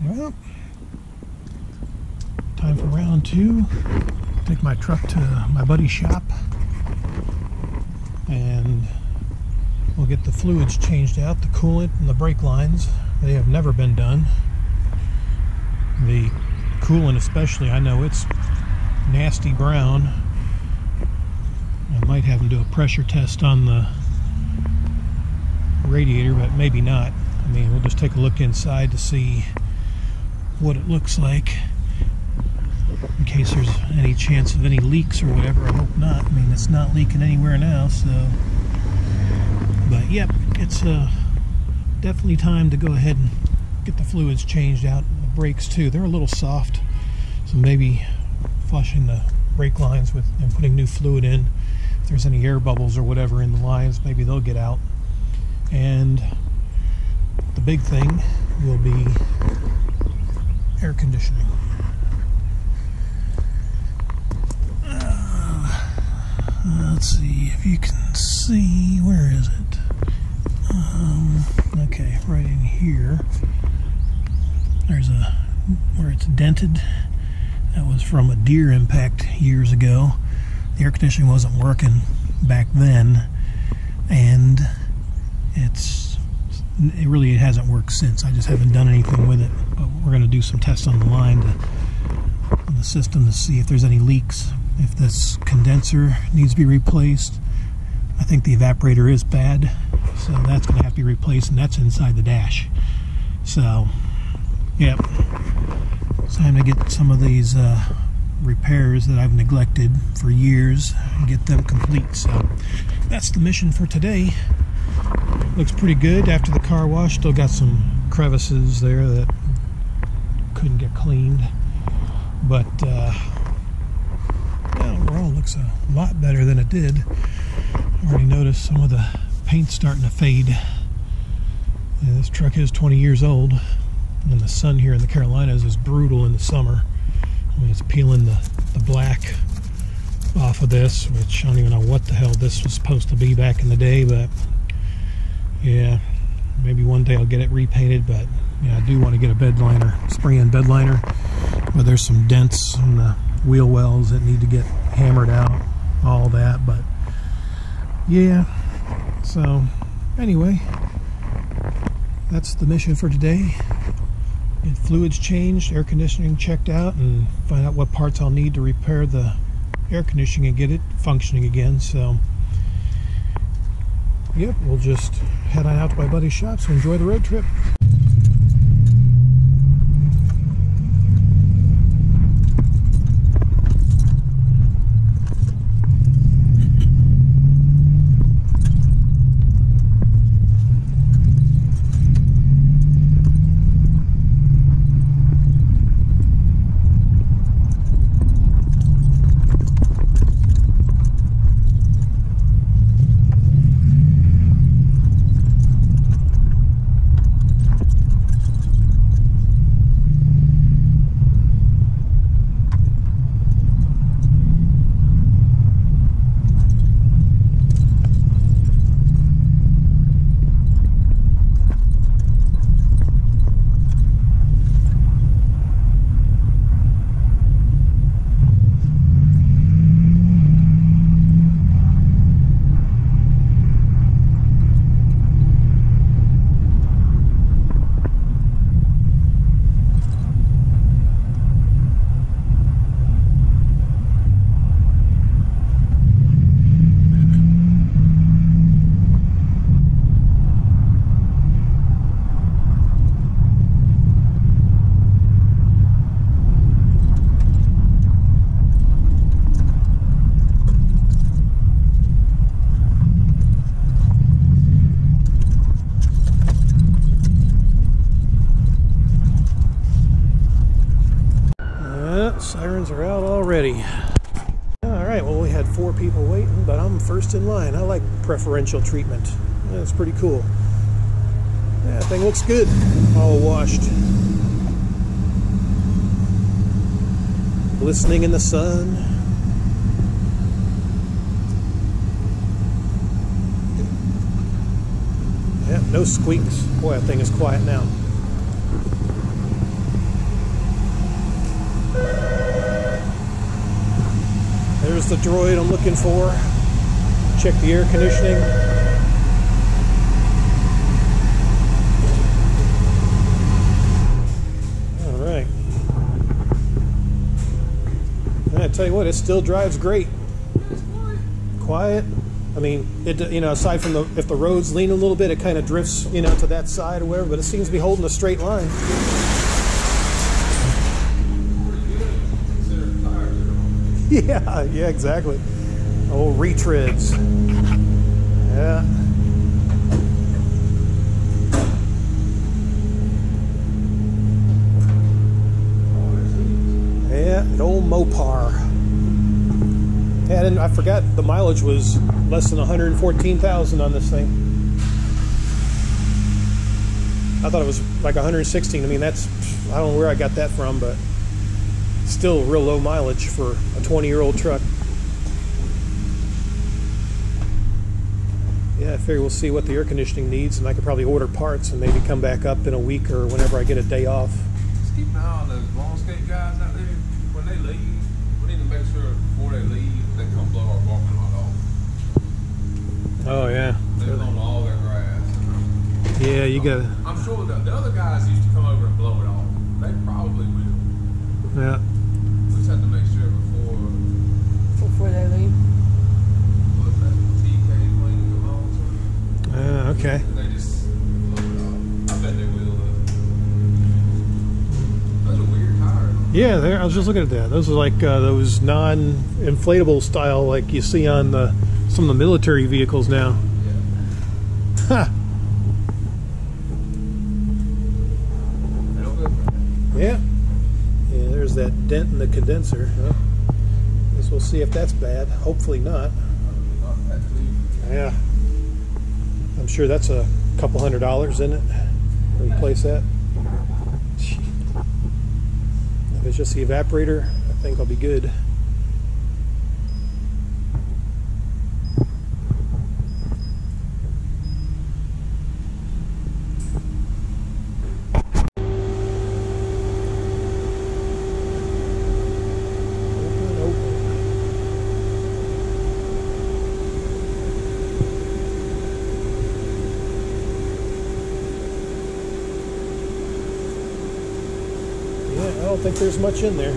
Well, time for round two. Take my truck to my buddy's shop and we'll get the fluids changed out, the coolant and the brake lines. They have never been done. The coolant especially, I know it's nasty brown. I might have them do a pressure test on the radiator, but maybe not. I mean, we'll just take a look inside to see what it looks like in case there's any chance of any leaks or whatever. I hope not. I mean, it's not leaking anywhere now, so. But yep, it's definitely time to go ahead and get the fluids changed out. The brakes too, they're a little soft, so maybe flushing the brake lines with and putting new fluid in. If there's any air bubbles or whatever in the lines, maybe they'll get out. And the big thing will be air conditioning. Let's see if you can see, where is it? Okay, right in here. There's where it's dented. That was from a deer impact years ago. The air conditioning wasn't working back then, and it really hasn't worked since. I just haven't done anything with it, but we're going to do some tests on the line on the system to see if there's any leaks, if this condenser needs to be replaced. I think the evaporator is bad, so that's going to have to be replaced, and that's inside the dash. So yep, it's time to get some of these repairs that I've neglected for years and get them complete. So that's the mission for today. Looks pretty good after the car wash. Still got some crevices there that couldn't get cleaned, but overall looks a lot better than it did. I already noticed some of the paint starting to fade. Yeah, this truck is 20 years old, and the sun here in the Carolinas is brutal in the summer. I mean, it's peeling the black off of this, which I don't even know what the hell this was supposed to be back in the day, but yeah, maybe one day I'll get it repainted. But yeah, I do want to get a bed liner, spray-in bed liner, but there's some dents in the wheel wells that need to get hammered out, all that. But yeah, so anyway, that's the mission for today. Get fluids changed, air conditioning checked out, and find out what parts I'll need to repair the air conditioning and get it functioning again. So yep, we'll just head on out to my buddy's shop, so enjoy the road trip. Sirens are out already. Alright, well, we had 4 people waiting, but I'm first in line. I like preferential treatment. That's pretty cool. Yeah, that thing looks good. All washed. Glistening in the sun. Yeah, no squeaks. Boy, that thing is quiet now. There's the droid I'm looking for. Check the air conditioning. All right. And I tell you what, it still drives great. Quiet. I mean, it, you know, aside from if the roads lean a little bit, it kind of drifts, you know, to that side or whatever, but it seems to be holding a straight line. Yeah, yeah, exactly. Old retreads. Yeah. Yeah, old Mopar. Yeah, I forgot the mileage was less than 114,000 on this thing. I thought it was like 116. I mean, that's, I don't know where I got that from, but still real low mileage for a 20-year-old truck. Yeah, I figure we'll see what the air conditioning needs, and I could probably order parts and maybe come back up in a week or whenever I get a day off. Just keep an eye on those landscape guys out there. When they leave, we need to make sure before they leave, they come blow our parking lot off. Oh, yeah. They blow all their grass. Yeah, you gotta... I'm sure the other guys used to come over and blow it off. They probably will. Yeah. We just have to make sure Before they leave. What's that? TK cleaning the lawn. Okay. They just blow it off. I bet they will. Those are weird tires. Yeah, there. I was just looking at that. Those are like those non-inflatable style, like you see on some of the military vehicles now. Yeah. Ha! They don't go for that. Yeah. Yeah, there's that dent in the condenser. Huh? Guess we'll see if that's bad. Hopefully not. Not that too. Yeah. I'm sure that's a couple $100, isn't it? Replace that. If it's just the evaporator, I think I'll be good. I don't think there's much in there.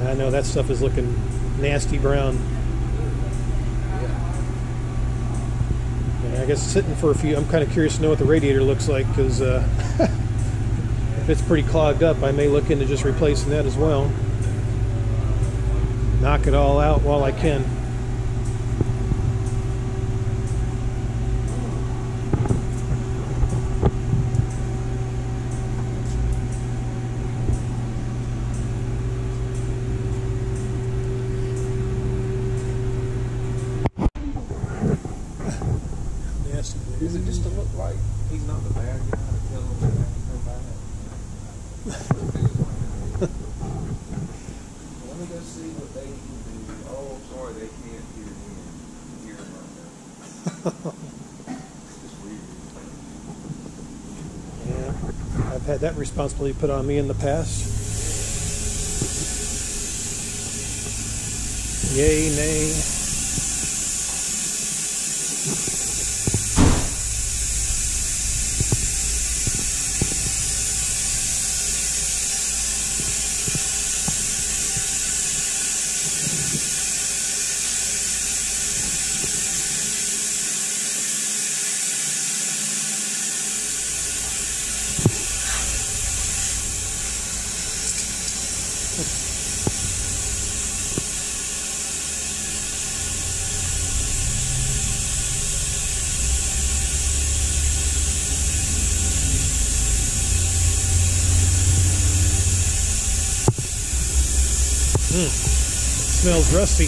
I know that stuff is looking nasty brown. Yeah, I guess sitting for a few, I'm kind of curious to know what the radiator looks like, because if it's pretty clogged up, I may look into just replacing that as well. Knock it all out while I can. Is it just to look like he's not the bad guy to tell him that everything bad? Let me go see what they can do. Oh, sorry, they can't hear right now. It's weird. Yeah, I've had that responsibility put on me in the past. Yay, nay. Smells rusty.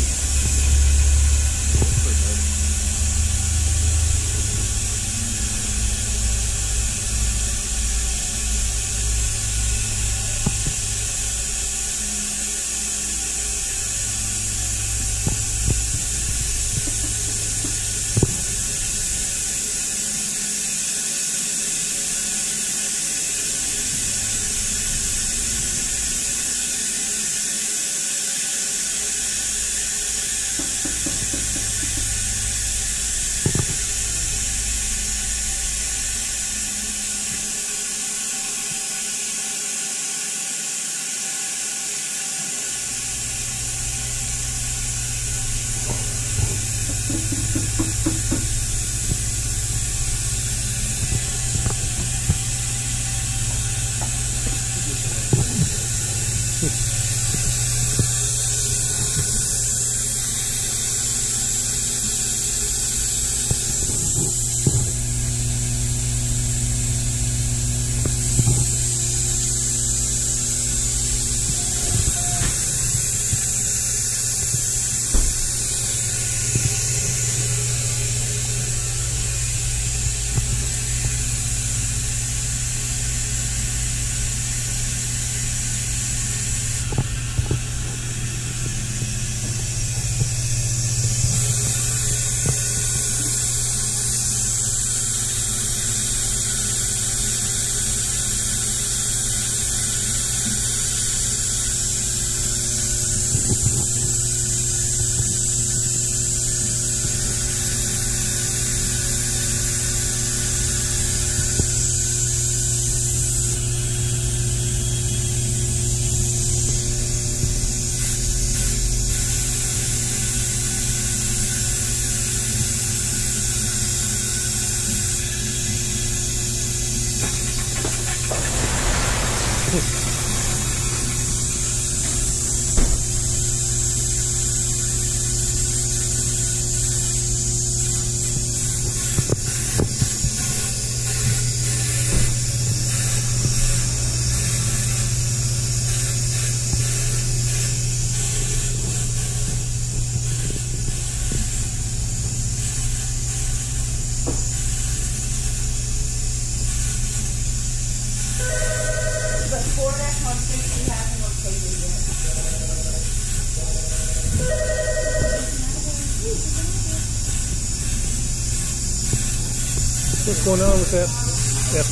What's going on with that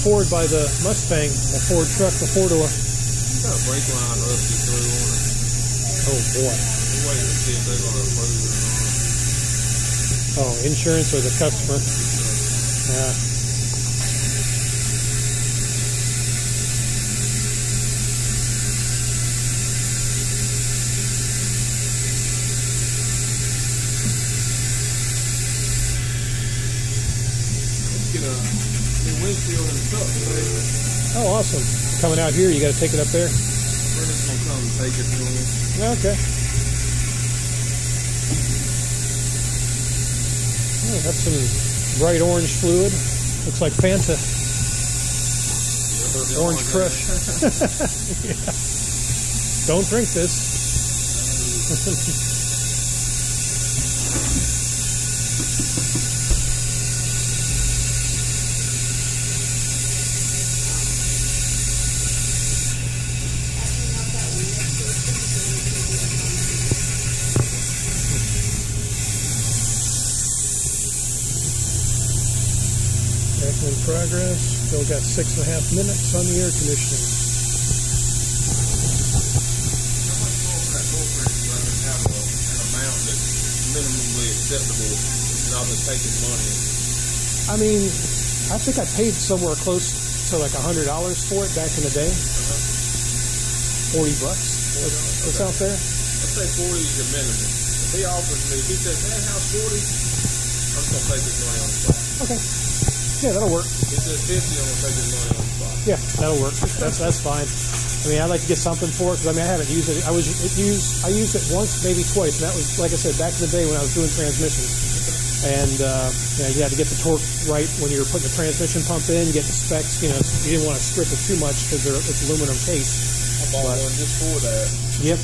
Ford by the Mustang, that Ford truck, the four-door? Got a brake line rusted through on it. Oh boy. We're waiting to see if they're going to approve it or not. Oh, insurance or the customer? Yeah. Get a new windshield in the truck today. Oh, awesome. Coming out here, you got to take it up there? We're just going to come and take it to them. Okay. Oh, that's some bright orange fluid. Looks like Fanta. Orange Crush. Yeah. Don't drink this. In progress. Still got 6.5 minutes on the air conditioning. How much more for that door press have an amount that's minimally acceptable rather than taking money? I mean, I think I paid somewhere close to like $100 for it back in the day. $40. That sounds fair? Let's say 40 is the minimum. If he offers me, if he says, that house 40, I'm just going to take his money on the spot. Okay. Yeah, that'll work. If he says 50, I'm going to take his money on the spot. Yeah, that'll work. That's fine. I mean, I'd like to get something for it because I mean, I haven't used it. I used it once, maybe twice, and that was, like I said, back in the day when I was doing transmissions. And you had to get the torque right when you were putting the transmission pump in. You get the specs. You know, you didn't want to strip it too much because it's aluminum case. I bought one just for that. Yep.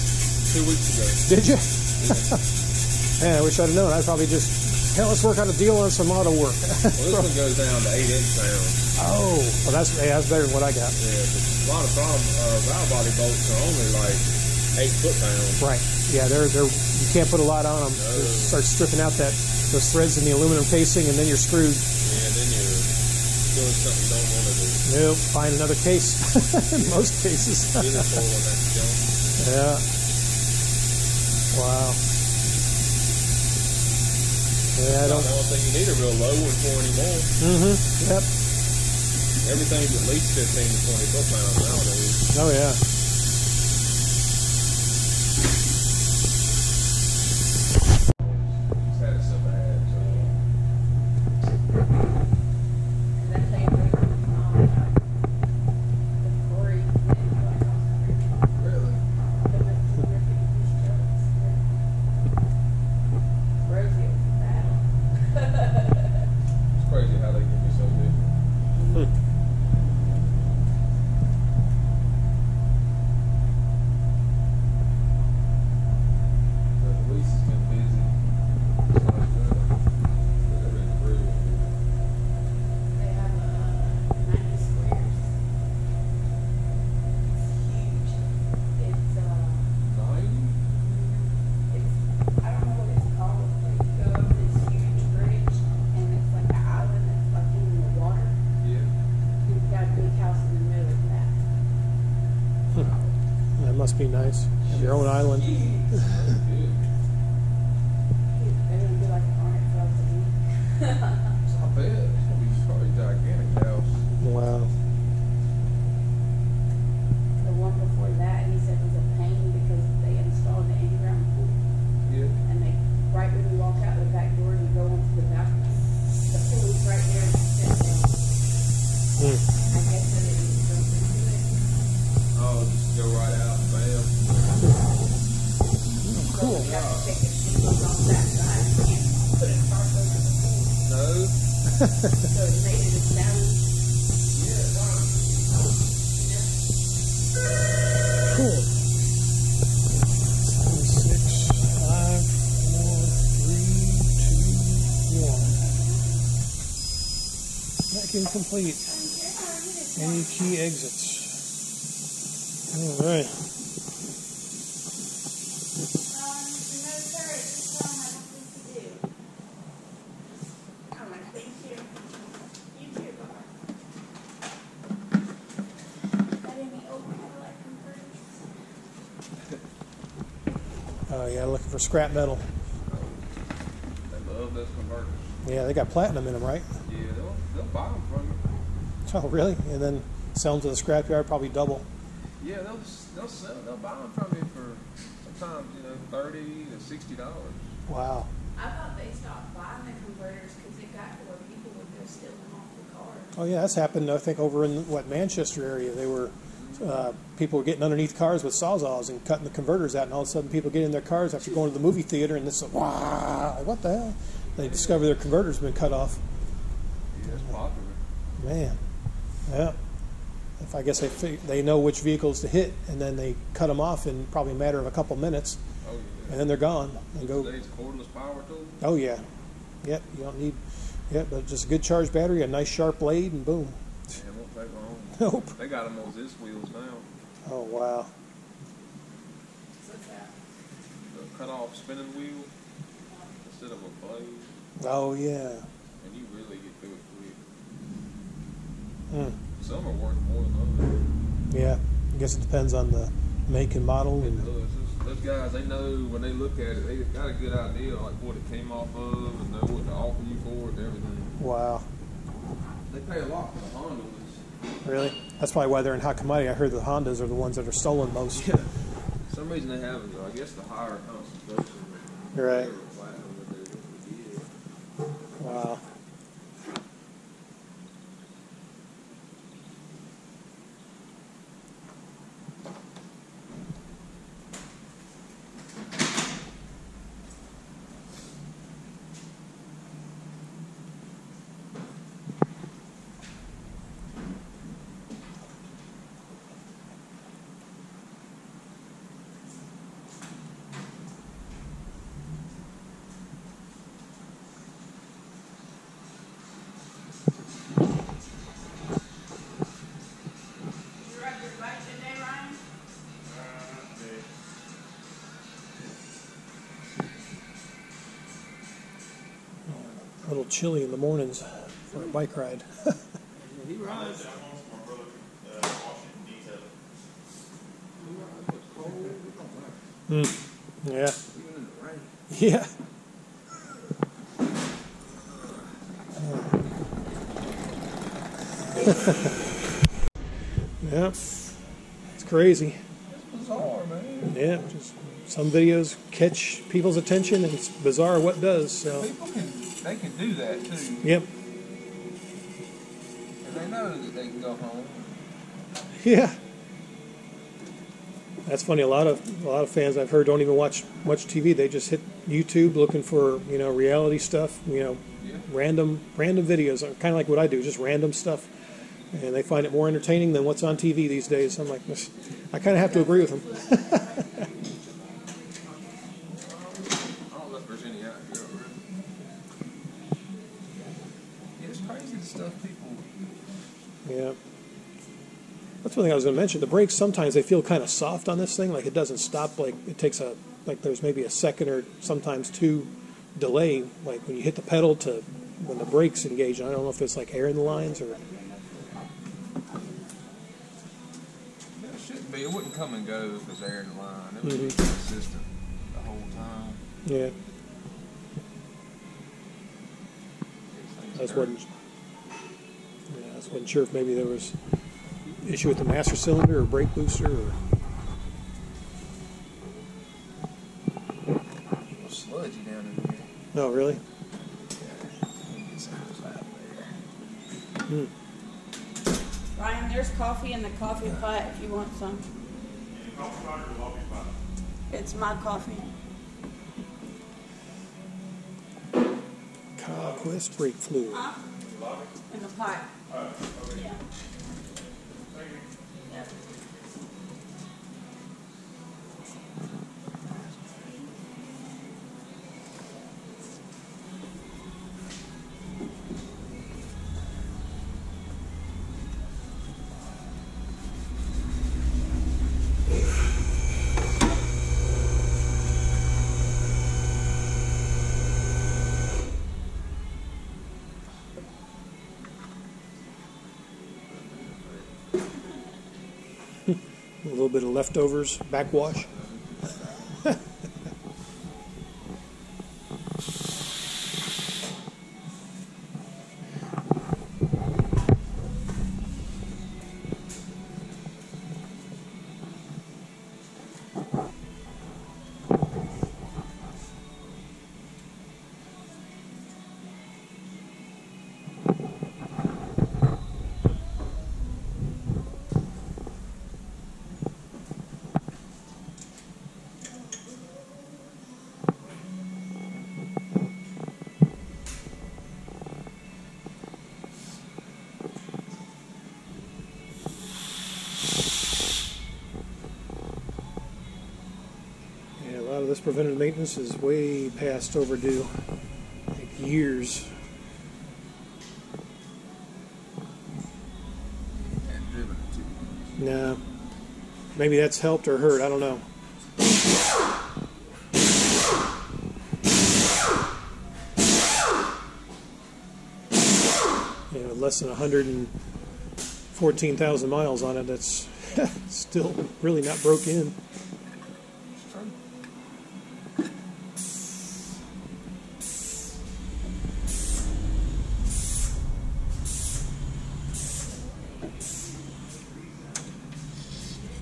2 weeks ago. Did you? Yeah. Man, I wish I'd have known. I'd probably just, hell, let's work out a deal on some auto work. Well, this one goes down to 8 inch-pounds. Oh, well, that's better than what I got. Yeah, but a lot of valve body bolts are only like 8 foot-pounds. Right. Yeah, they're you can't put a lot on them. No. Start stripping out those threads in the aluminum casing, and then you're screwed. Yeah, then you're doing something you don't want to do. Nope. Find another case. In most cases. Either for when that's junk. Yeah. Wow. Yeah, I don't think you need a real low one for anymore. Mm-hmm. Yep. Everything's at least 15 to 20 foot-pounds nowadays. Oh, yeah. Just had it so bad, so. Really? must be nice. Have your own island. They would be like an Hornet Club to me. I bet. It's gonna be probably a gigantic house. Wow. The one before that, he said was a pain because they installed the in-ground pool. Yeah. And they, right when you walk out the back door, you go onto the balcony. The pool is right there and you sit down. Mm. I guess they didn't jump into it. Oh, just go right out, bam. So you have to take the shingles off that side. You can't put a tarp over the pool. No. So it made it a challenge. Yeah, wow. Cool. 6, 5, 4, 3, 2, 1. Vacuum complete. Any key exits? All right. No, sir, at this time I don't think you do. I'm like, thank you. You too, Barbara. Got any old Cadillac converters? Oh yeah, looking for scrap metal. They love those converters. Yeah, they got platinum in them, right? Yeah, they'll buy them from you. Oh really? And then sell them to the scrapyard, probably double. Yeah, they'll buy them from you for sometimes $30 to $60. Wow. I thought they stopped buying the converters because it got to where people would go steal them off the cars. Oh yeah, that's happened. I think over in Manchester area, they were people were getting underneath cars with sawzalls and cutting the converters out, and all of a sudden people get in their cars after going to the movie theater, and it's wow, what the hell? They discover their converter's been cut off. Yeah, it's popular. Man, yeah. If I guess they know which vehicles to hit, and then they cut them off in probably a matter of a couple minutes, Oh yeah. and then they're gone and go. Today's cordless power tool. Oh yeah, yep. You don't need, but just a good charged battery, a nice sharp blade, and boom. It won't take long. Nope. They got them on this wheels now. Oh wow. What's that? The cut off spinning wheel instead of a blade, Oh yeah. and you really get through it quick. Mm. Some are worth more than others. Yeah. I guess it depends on the make and model. It And does. Those guys, they know when they look at it, they got a good idea like what it came off of and know what to offer you for it and everything. wow. They pay a lot for the Hondas. Really? That's probably why they're in hot commodity. I heard the Hondas are the ones that are stolen most. Yeah. For some reason they have, I guess, the higher concentration. Right. of platinum that they give. Wow. You ride your bike today, Ryan? A little chilly in the mornings for a bike ride. He rides. Yeah. Even in the rain. Yeah. Yep. It's crazy. It's bizarre, man. Yeah. Just some videos catch people's attention, and it's bizarre what does. So. People they can do that too. Yep. And they know that they can go home. Yeah. That's funny. A lot of fans I've heard don't even watch much TV. They just hit YouTube looking for reality stuff. Yeah. Random videos. Kind of like what I do, just random stuff, and they find it more entertaining than what's on TV these days. I'm like, I kind of have to agree with them. I don't know if there's any out here already. Yeah, it's crazy the stuff people. Yeah. That's one thing I was going to mention. The brakes, sometimes they feel kind of soft on this thing. Like it doesn't stop. Like it takes there's maybe a second or sometimes two delay. Like when you hit the pedal to when the brakes engage. I don't know if it's like air in the lines or. It shouldn't be. It wouldn't come and go if it's air in the line. It would be consistent the whole time. Yeah. I just wasn't sure if maybe there was issue with the master cylinder or brake booster or. A little sludgy down in here. Oh, really? Yeah. Get some of this out of there. Ryan, there's coffee in the coffee pot if you want some. It's my coffee. Conquest brake fluid. Huh? In the pot. Yeah. Yep. A little bit of leftovers, backwash. This preventative maintenance is way past overdue, like years. And driven it too. Nah, maybe that's helped or hurt. I don't know. You know, less than 114,000 miles on it. That's still really not broke in.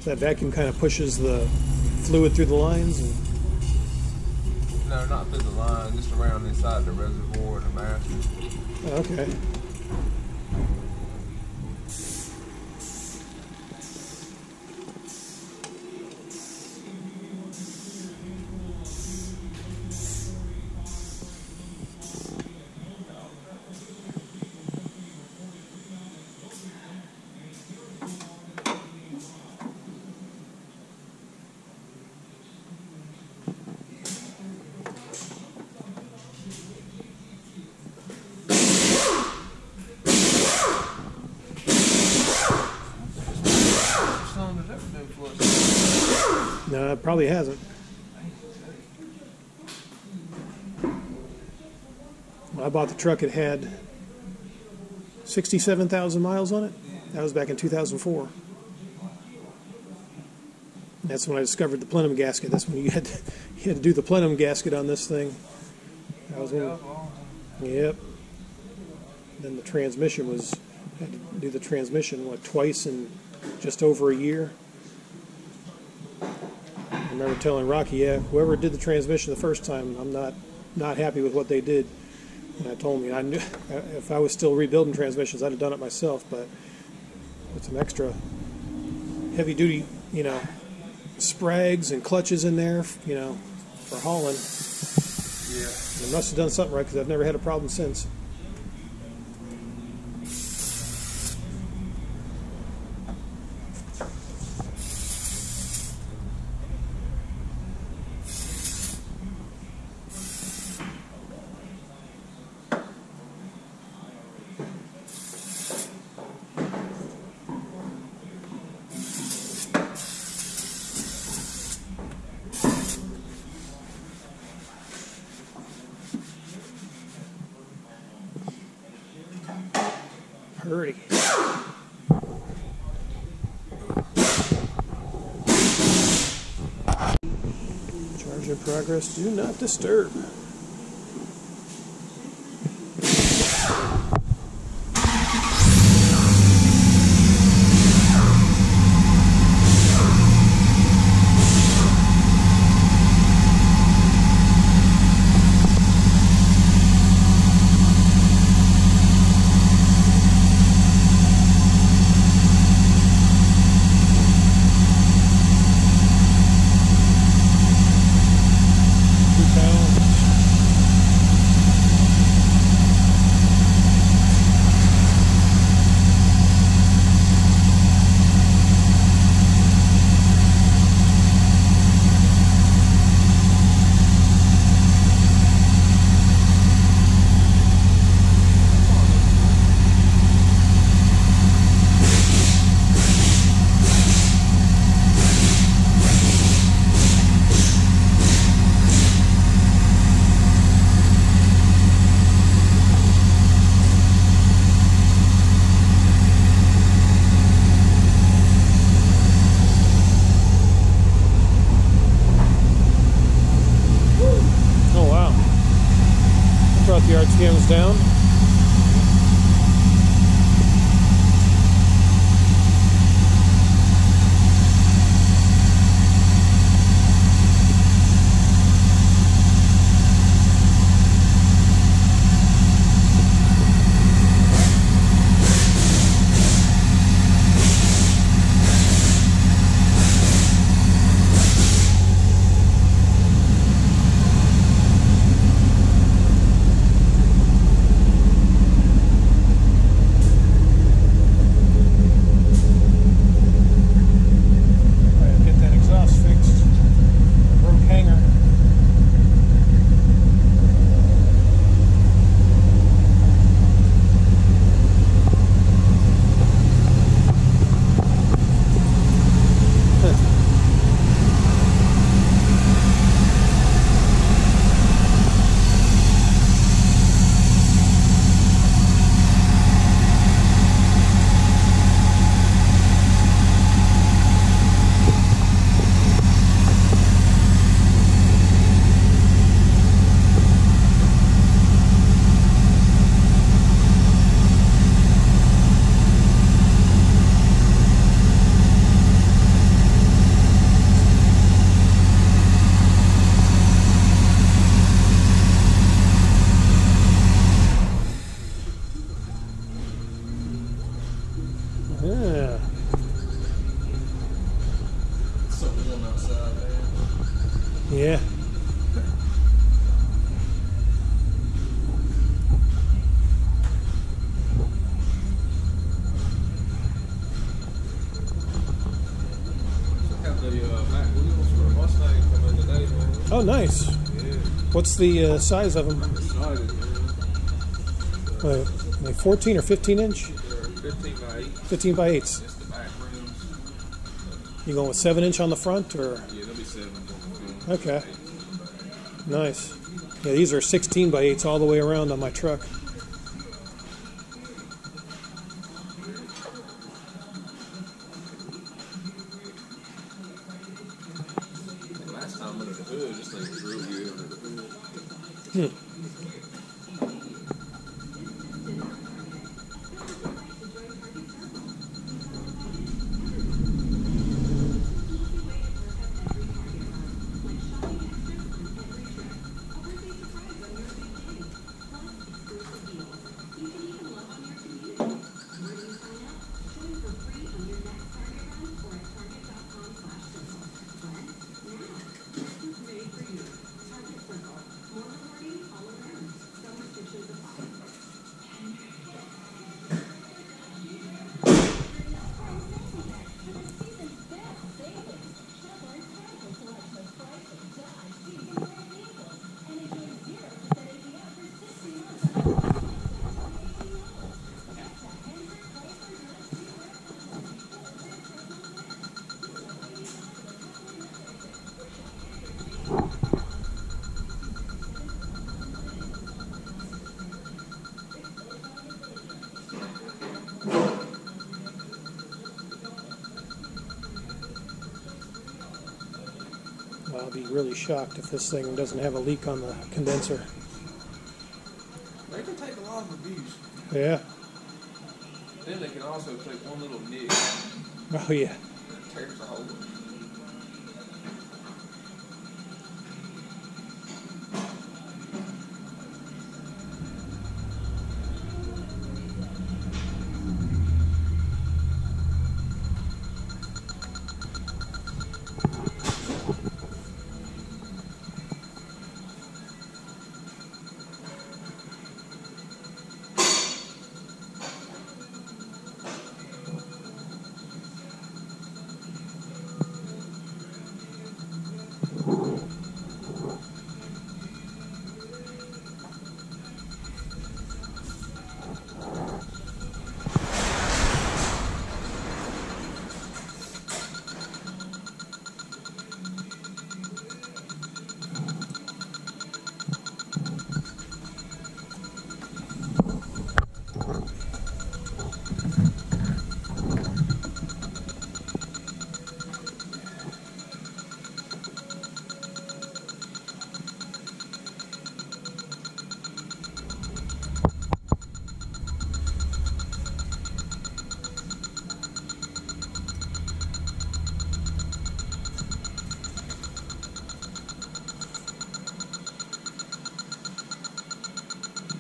That vacuum kind of pushes the fluid through the lines? And no, not through the line, just around inside the reservoir and the master. okay. No, it probably hasn't. When I bought the truck, it had 67,000 miles on it. That was back in 2004. That's when I discovered the plenum gasket. That's when you had to do the plenum gasket on this thing. That was when. Yep. Then the transmission was, had to do the transmission, what, twice in just over a year. I remember telling Rocky, yeah, whoever did the transmission the first time, I'm not happy with what they did. And I told him, I knew if I was still rebuilding transmissions, I'd have done it myself. But with some extra heavy-duty, sprags and clutches in there, for hauling, yeah, they must have done something right because I've never had a problem since. Hurry. Charge in progress. Do not disturb. The RTM's down. Yeah. Something on outside, man. Yeah. I have the back wheels for a Mustang coming today, man. Oh, nice. Yeah. What's the size of them? I'm excited, man. Like 14 or 15 inch? They're 15 by 8. 15 by 8s. Just the back rims. You going with 7 inch on the front, or? Yeah, they'll be 7. Okay. Nice. Yeah, these are 16 by 8s all the way around on my truck. Last time under the hood, this thing was real good under the hood. I'll be really shocked if this thing doesn't have a leak on the condenser. They can take a lot of abuse. Yeah. Then they can also take one little nick Oh yeah. that tears the whole.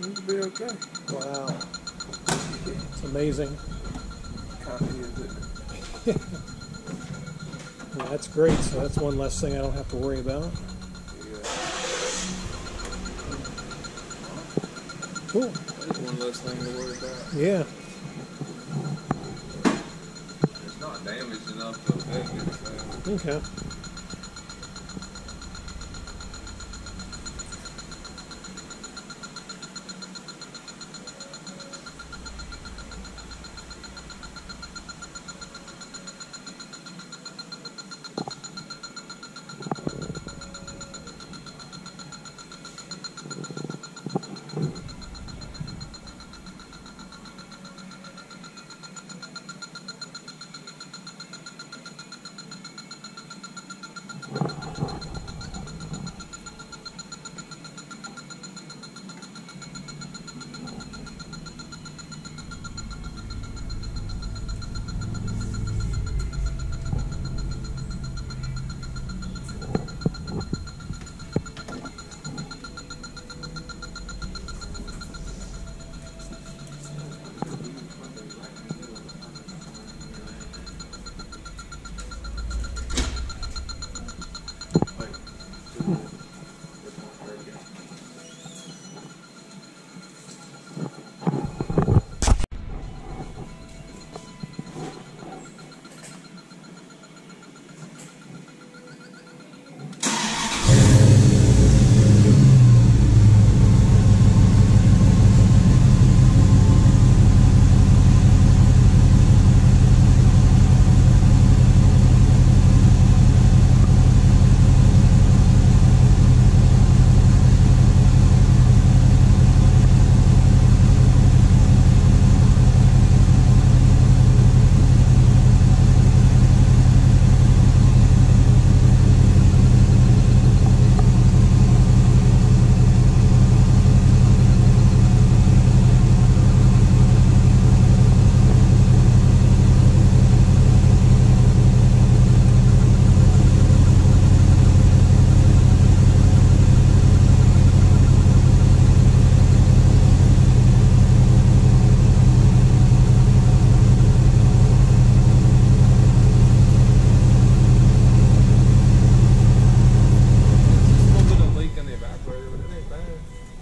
It'll be okay. Wow. It's amazing. Copy of it. Yeah, that's great. So that's one less thing I don't have to worry about. Yeah. Cool. That's one less thing to worry about. Yeah. It's not damaged enough to affect anything. Okay.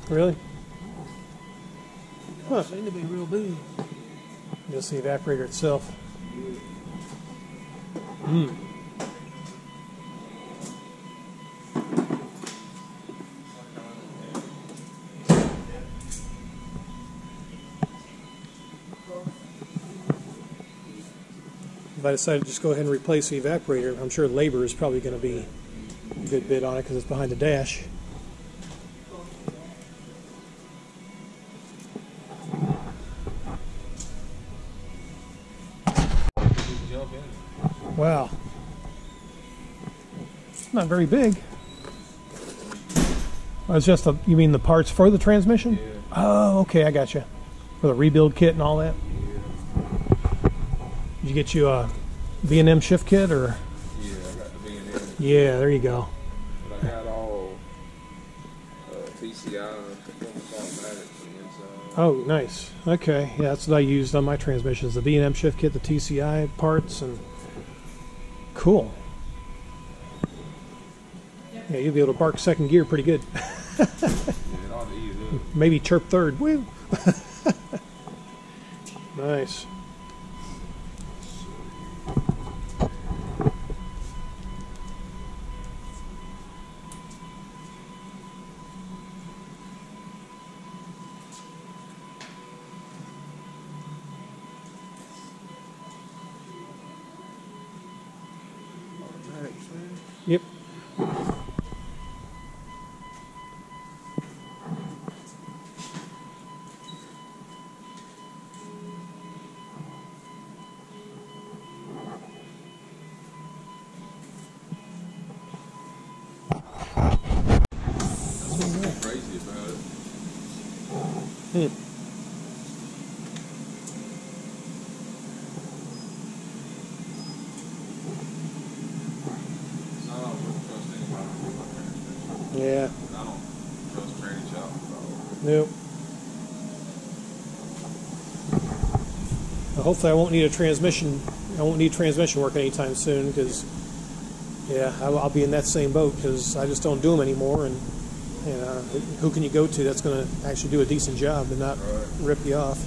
Really? Huh. Seem to be real big. Just the evaporator itself. Hmm. If I decide to just go ahead and replace the evaporator, I'm sure labor is probably going to be a good bit on it because it's behind the dash. Jump in. Wow. not very big. Oh, it's just you mean the parts for the transmission? Yeah. Oh, okay, I got you. For the rebuild kit and all that. Yeah. Did you get you a B&M shift kit or? Yeah, I got the B&M. Yeah, there you go. But I got all TCI performance automatics on the inside. Oh, nice. Okay, yeah, that's what I used on my transmissions. The B&M shift kit, the TCI parts, and cool. Yeah, you'll be able to bark second gear pretty good. Yeah, it ought to ease up. Maybe chirp third. Woo! Nice. Automatics, man. Yep. Crazy about it. It's not all good to trust anybody with my transmission. Yeah. I don't trust training shops at all. Nope. Well, hopefully I won't need a transmission. I won't need transmission work anytime soon because, yeah, I'll be in that same boat because I just don't do them anymore. And who can you go to that's going to actually do a decent job and not Right. rip you off?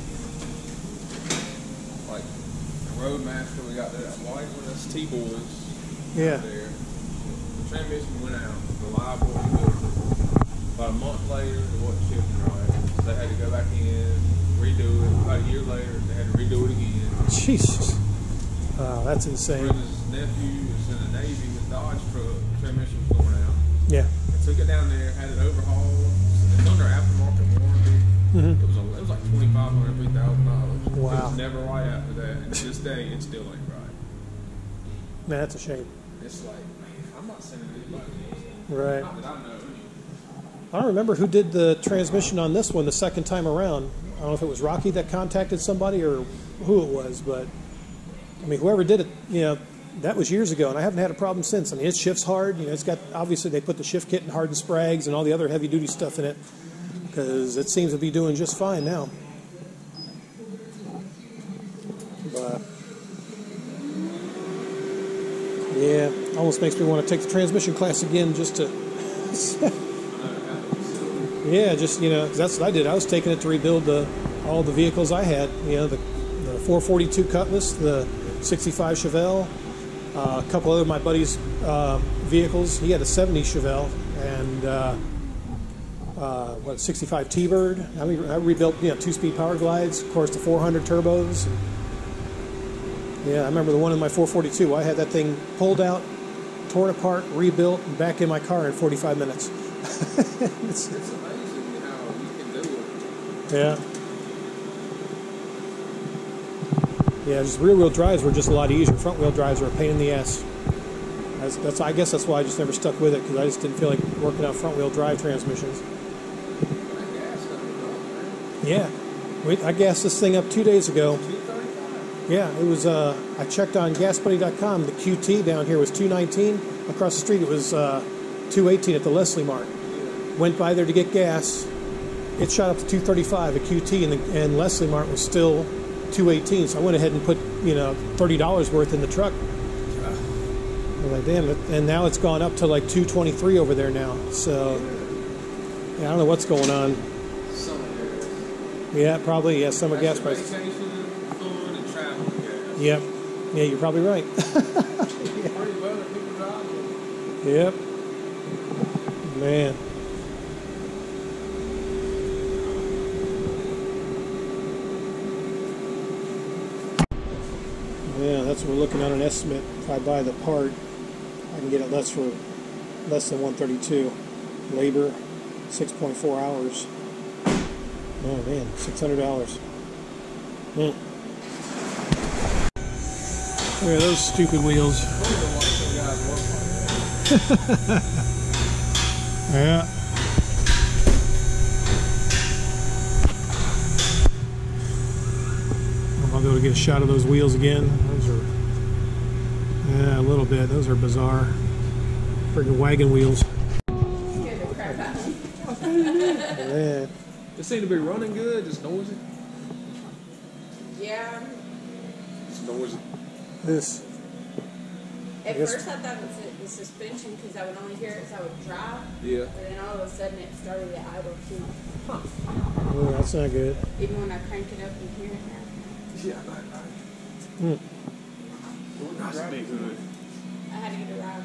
Like the Roadmaster we got that white one, that's T-Boys. Yeah. There. The transmission went out, reliable, we built it. About a month later, it wasn't shifting right. So they had to go back in, redo it. About a year later, they had to redo it again. Jesus. That's insane. Brenda's nephew is in the Navy with Dodge truck. The transmission was going out. Yeah. I took it down there, had it overhauled. It's under aftermarket warranty. Mm-hmm. It was like $2,500, $3,000. Wow. It was never right after that, and to this day, it still ain't right. Man, that's a shame. It's like, man, I'm not sending anybody else. Right. Not that I know. I don't remember who did the transmission on this one the second time around. I don't know if it was Rocky that contacted somebody or who it was, but I mean, whoever did it, that was years ago, and I haven't had a problem since. I mean, it shifts hard. It's got, obviously they put the shift kit and hardened sprags and all the other heavy duty stuff in it because it seems to be doing just fine now. But yeah, almost makes me want to take the transmission class again just to yeah, just, 'cause that's what I did. I was taking it to rebuild all the vehicles I had. The 442 Cutlass, the 65 Chevelle, a couple other of my buddies' vehicles. He had a 70 Chevelle and 65 T-Bird. I rebuilt 2-speed power glides, of course the 400 turbos. Yeah, I remember the one in my 442. I had that thing pulled out, torn apart, rebuilt, and back in my car in 45 minutes. It's amazing how you can do it. Yeah. Yeah, just rear-wheel drives were just a lot easier. Front-wheel drives were a pain in the ass. I guess that's why I just never stuck with it, because I just didn't feel like working out front-wheel drive transmissions. Yeah. I gassed this thing up 2 days ago. Yeah, it was, I checked on gasbuddy.com. The QT down here was $2.19. Across the street it was $2.18 at the Leslie Mart. Went by there to get gas. It shot up to $2.35 at QT, and Leslie Mart was still $2.18. So I went ahead and put, $30 worth in the truck. I'm like, damn it. And now it's gone up to like $2.23 over there now. So, yeah, I don't know what's going on. Yeah, probably. Yeah, summer gas prices. Yep. Yeah, you're probably right. Yep. Man. Yeah, that's what we're looking at, an estimate. If I buy the part, I can get it less than 132. Labor, 6.4 hours. Oh man, $600. Look at those stupid wheels. Yeah. I'll be able to get a shot of those wheels again. Those are, yeah, a little bit. Those are bizarre. Freaking wagon wheels. Scared the crap out of me. Yeah. It seemed to be running good, just noisy. Yeah. It's noisy. This. At guess- first I thought it was the suspension because I would only hear it as I would drive. Yeah. But then all of a sudden it started to idle too. Oh, that's not good. Even when I crank it up and hear it now. Yeah, Hmm. That's be good. I had to get a ride.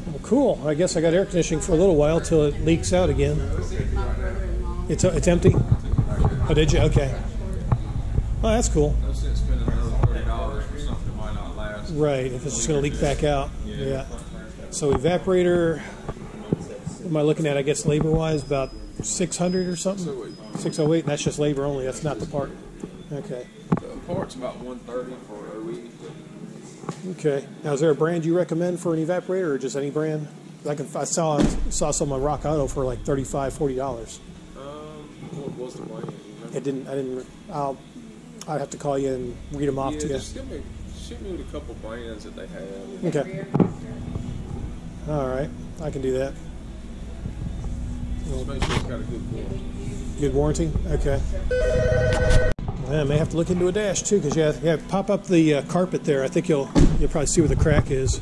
Well, cool. I guess I got air conditioning for a little while till it leaks out again. My brother-in-law. It's empty? Oh, did you? Okay. Oh, that's cool. No sense spending another $30 for something that might not last. Right, if it's just going to leak back out. Yeah. So evaporator, what am I looking at? I guess labor-wise, about 600 or something? 608, and that's just labor only. That's not the part. Okay. The part's about $130 for OE. Okay. Now, is there a brand you recommend for an evaporator, or just any brand? I saw some on Rock Auto for like $35, $40. What was the brand? I'd have to call you and read them off to you. Just shoot me with a couple brands that they have. Okay. All right. I can do that. Just make sure it's got a good warranty. Good warranty? Okay. I may have to look into a dash too, because yeah, pop up the carpet there. I think you'll probably see where the crack is. Is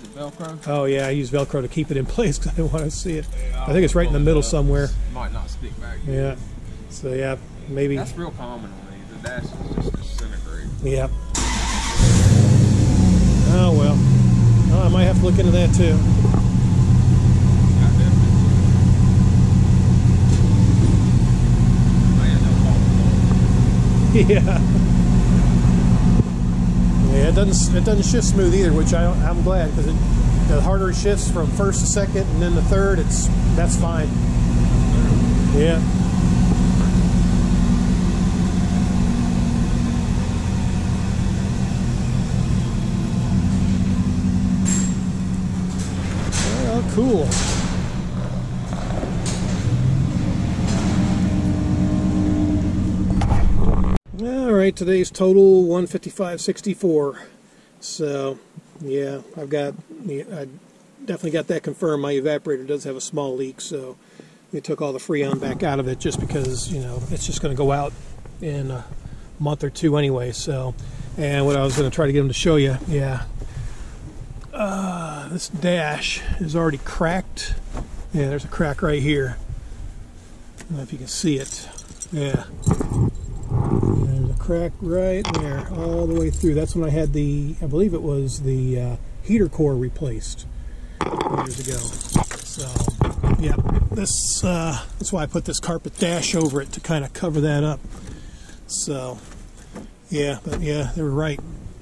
it Velcro? Oh yeah, I use Velcro to keep it in place because I don't want to see it. I think it's right in the middle somewhere. Might not stick back. Yeah. So yeah, maybe. That's real common on these. The dash is just disintegrating. Yeah. Oh well. Oh, I might have to look into that too. Yeah. Yeah, it doesn't shift smooth either, which I'm glad, because the harder it shifts from first to second and then the third, that's fine. Yeah. Oh, cool. All right, today's total 155.64. So, yeah, I definitely got that confirmed. My evaporator does have a small leak, so we took all the Freon back out of it just because, it's just going to go out in a month or two anyway. So, and what I was going to try to get them to show you, yeah, this dash is already cracked. Yeah, there's a crack right here. I don't know if you can see it. Yeah. There's a crack right there, all the way through. That's when I had I believe it was the heater core replaced years ago. So, yeah, that's why I put this carpet dash over it to kind of cover that up. So, yeah, but yeah, they were right.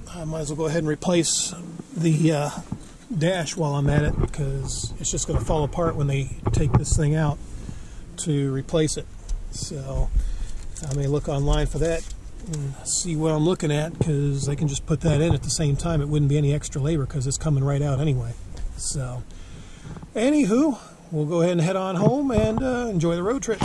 I might as well go ahead and replace the dash while I'm at it, because it's just going to fall apart when they take this thing out to replace it. So I may look online for that and see what I'm looking at, because they can just put that in at the same time. It wouldn't be any extra labor because it's coming right out anyway. So anywho, we'll go ahead and head on home and enjoy the road trip.